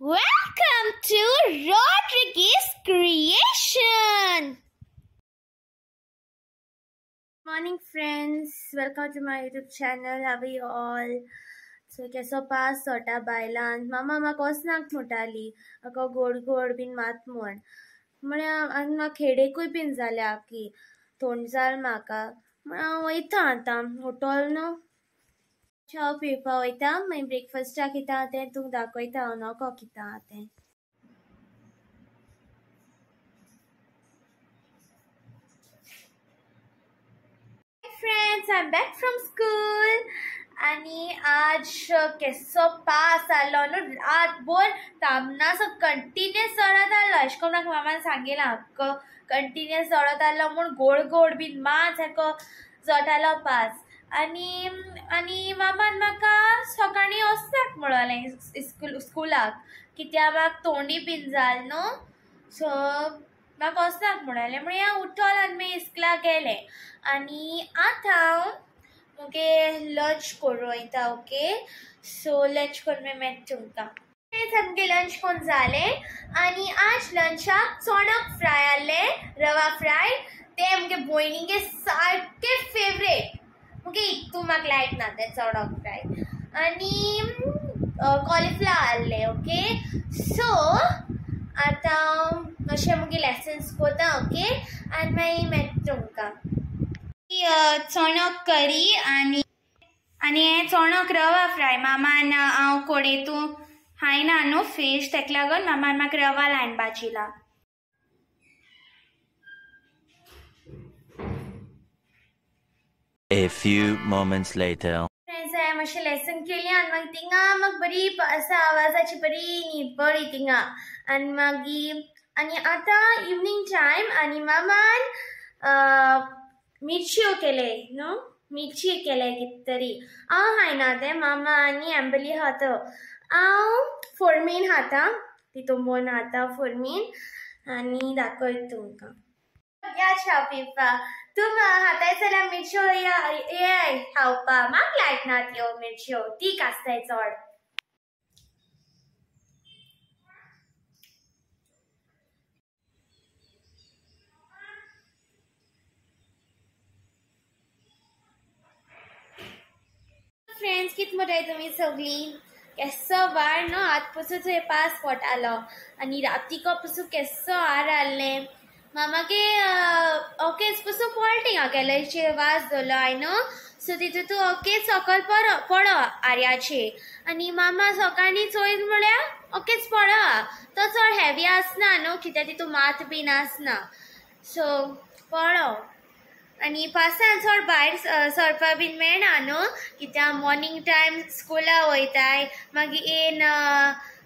Welcome to Rodriguez Creation. Morning friends, welcome to my YouTube channel. How are you all? So केसो pass सोटा बायलान मामा म्हाका वचनाक म्हणटाली म्हाका गोड गोड बीन मात म्हण आनी म्हाका हेडेकूय बीन जाल्या की थंड जाल म्हाका म्हण हांव वयता आतां उठोल न्हू चाव पिवपा वयता मागीर ब्रेकफास्टाक कितें तें तुका दाखयता हांव नोको कितें तें. Friends, I'm back from school आणि आज केसो पास जालो न्हू रातभर तामनासो कंटिन्युअस चडत आसलो अशें करून म्हाका मामान सांगिलां कंटिन्युअस चडत आसलो म्हूण गोड गोड बीन मात सारको जोटालो पास आनी मामान म्हाका सकाळीं वचनाक म्हणलें स्कुलाक कित्याक म्हाका तोंडी बीन जाल न्हू सो म्हाका वचनाक म्हणलें म्हण हांव उठोल आनी मागीर इस्कुलाक गेलें आनी आतां हांव मुगे लंच करूं वयता. ओके सो लंच करून मागीर मेळटा तुमकां. आमगे लंच करून जालें आनी आज लंचाक चोणक फ्राय आहलें रवा फ्राय ते मुगे भयणीगे सारके फेवरेट मुगे हितू म्हाका लायक ना तें चोणक फ्राय आनी कॉलीफ्लावर आहलें. ओके सो आतां अशें मुगे लेसन्स कोता. ओके आनी मागीर मेळटा तुमकां चोणक करी आनी हें चोणक रवा फ्राय मामान हांव कोडेतू खायना न्हू फीश तेका लागून मामान म्हाका रवा लायनपाची चिला. A few moments later. Friends हांवें मातशें लेसन केली आनी मागीर थिंगा म्हाका बरी पासा आवाजाची बरी न्हीद पडली थिंगा आनी मागीर आनी आतां इवनिंग टायम आनी मामान मिरच्यो केले न्हू मिरची केले कितें तरी हांव खायना तें मामा आनी एम्बली खाता हांव फोर्मीन खाता तितून बोन खाता फोर्मीन आनी दाखयता तुमकां या चाव पिवपा तुम हाताय जाल्यार मिरच्यो ये खावपा म्हाका लायक ना त्यो मिरच्यो तीख आसताय चड. फ्रेंड्स कित म्हणटाय तुमी सगळीं केसो वार न्हू आत पसून थंय पास पडटालो आनी रातीको पसून केसो हार आहलें मामागे ओकेच पसून पडलें थिंगा केलेचे वाज दवरलो हांय न्हू सो तितून ओकेच सकयल पडो आर्याचे आनी मामा सकाळीं चोयत म्हळ्यार ओकेच पडो तो चड हेवी आसना न्हू कित्याक तितून मात बीन आसना सो पडो आनी पासान चड भायर सरपा बीन मेळना न्हू कित्याक मॉर्निंग टायम स्कुला वयताय मागीर येन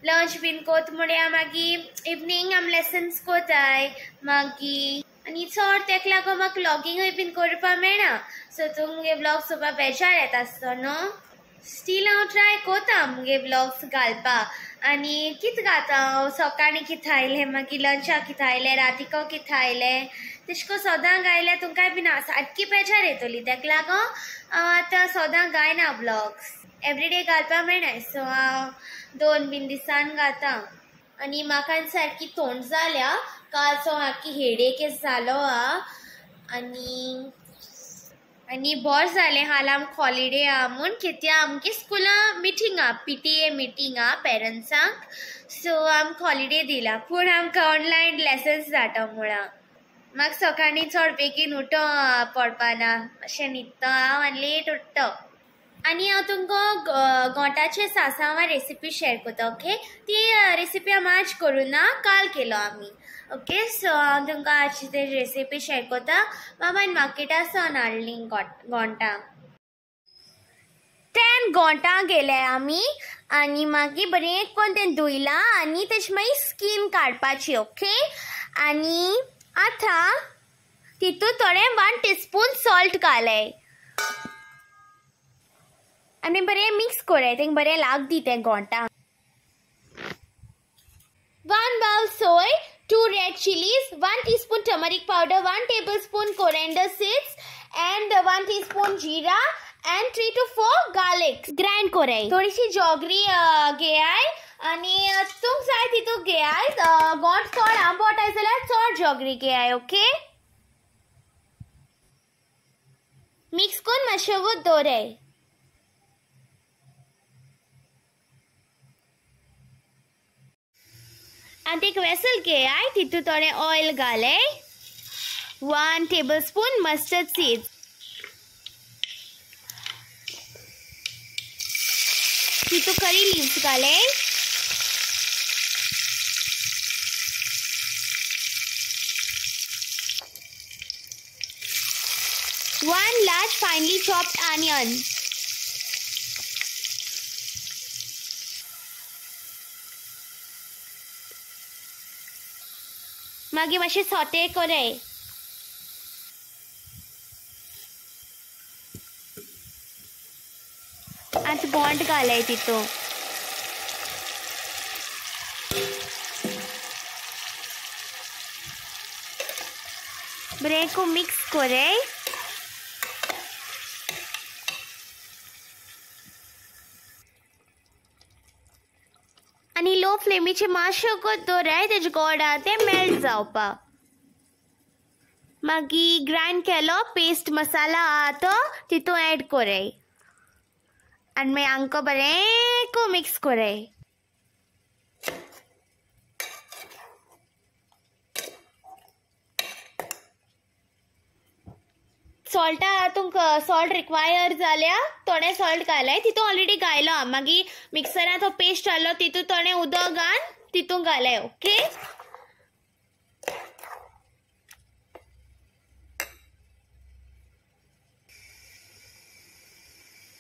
लंच बीन कोत म्हळ्यार मागीर इवनिंग आमी लेसन्स कोताय मागीर आनी चड तेका लागून म्हाका व्लॉगिंगूय बीन करपा मेळना सो तुमगे व्लॉग्स चोवपा बेजार येता आसतो न्हू स्टील हांव ट्राय कोता मुगे व्लॉग्स घालपा आनी कितें घाता हांव सकाळीं कितें खायलें मागीर लंचाक कितें खायलें रातीको कितें खायलें तेश को सदां गायल्यार तुमकांय बीन सारकी बेजार येतली तेका लागून हांव आतां सदां गायना व्लॉग्स एवरीडे घालपा मेळना सो हांव 2 बीन दिसान घाता आनी म्हाका सारकी थंड जाल्या कालचो सारकी हेडेक जालो आनी बोर जालें हाल आमकां हॉलिडे म्हूण कित्याक आमगे स्कुला मिटींग PTA मिटींग पेरंट्सांक सो आमकां हॉलिडे दिला पूण आमकां ऑनलायन लेसन्स जाता म्हळ्यार म्हाका सकाळीं चड बेगीन उठो पडपाना अशें न्हिदता हांव आनी लेट उठ्ठो आनी हांव तुमकां गोंठाचे सासांवा रेसिपी शेअर करता. ओके ती रेसिपी हांव आज करूं ना काल केलो आमी. ओके सो हांव तुमकां आजची ती रेसिपी शेअर करता. मामान मार्केटासून हाडलीं गोंठां 10 गोंठां गेले आमी आनी मागीर बरें करून तें धुयलां आनी तेची मागीर स्कीन काडपाची. ओके आनी आतां तितून थोडें 1 टीस्पून सॉल्ट घालें आनी बरें मिक्स कोराय तेंक बरें लाग दी तें गोंठां. 1 bowl soy 2 red chillies 1 teaspoon turmeric powder 1 tablespoon coriander seeds and 1 teaspoon जीरा and 3 to 4 garlic grind कोराय थोडीशी जॉगरी घेयाय आणि तुम जाय तितू घेयाय गोंठ चड आंबट आय जाल्यार चड जोगरी घेयाय ओके मिक्स करून मातशें वत दवराय आनी एक वेसल घेयाय तितू थोडें ऑयल घाले 1 tablespoon mustard seeds तितू करी लीव्स घाले one large finely chopped onion मागीर मातशें सौटे कोराय आतां गोंठ घालाय तितू बरें को मिक्स कोराय आनी लो फ्लेमीचेर मातशें कोत दवराय तेजे गोड आहा तें मेल्ट जावपाक मागीर ग्राइंड केलो पेस्ट मसाला आहा तो तितू एड कोराय आनी मागीर आमकां बरें को मिक्स कोराय सॉल्टा तुमकां सॉल्ट रिक्वायर जाल्यार थोडें सॉल्ट घालाय तितू ऑलरेडी घायलो मागीर मिक्सरान तो पेस्ट आहलो तितू थोडें उदक घाल तितू घालाय ओके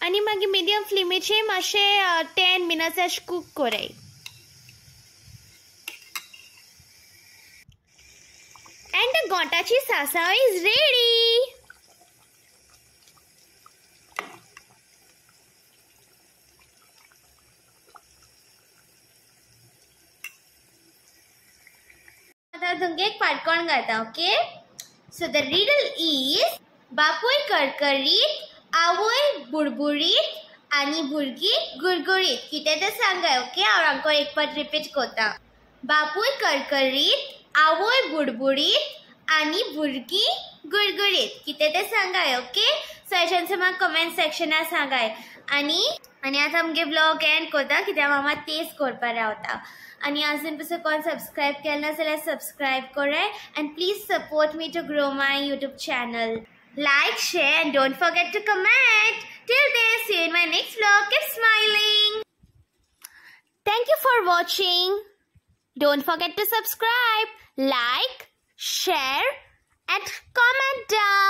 आनी मागीर मिडियम फ्लेमीचेर मातशें 10 minutes अशें कूक कोराय एंड द गोंठाची सासाव इज रेडी तुमकां पाटकोण घालता okay so the riddle is बापूय करकरीत आवय बुडबुडीत आनी भुरगीं गुरगुरीत कितें तें सांगाय ओके हांव आमकां एक पाट रिपीट करता बापूय करकरीत आवय बुडबुडीत आनी भुरगीं गुरगुरीत कितें तें सांगाय ओके सो हेचें म्हाका कमेंट सेक्शनार सांगाय आनी आतां आमगे ब्लॉग एंड करता कित्याक मामा टेस्ट करपा रावता आणि अजून पासून कोण सबस्क्राइब केलं ना जाल्यार सबस्क्राइब कराय and please support me to grow my YouTube channel. Like, share and don't forget to comment. Till then, see you in my next vlog. Keep smiling. Thank you for watching. Don't forget to subscribe, like, share and comment down.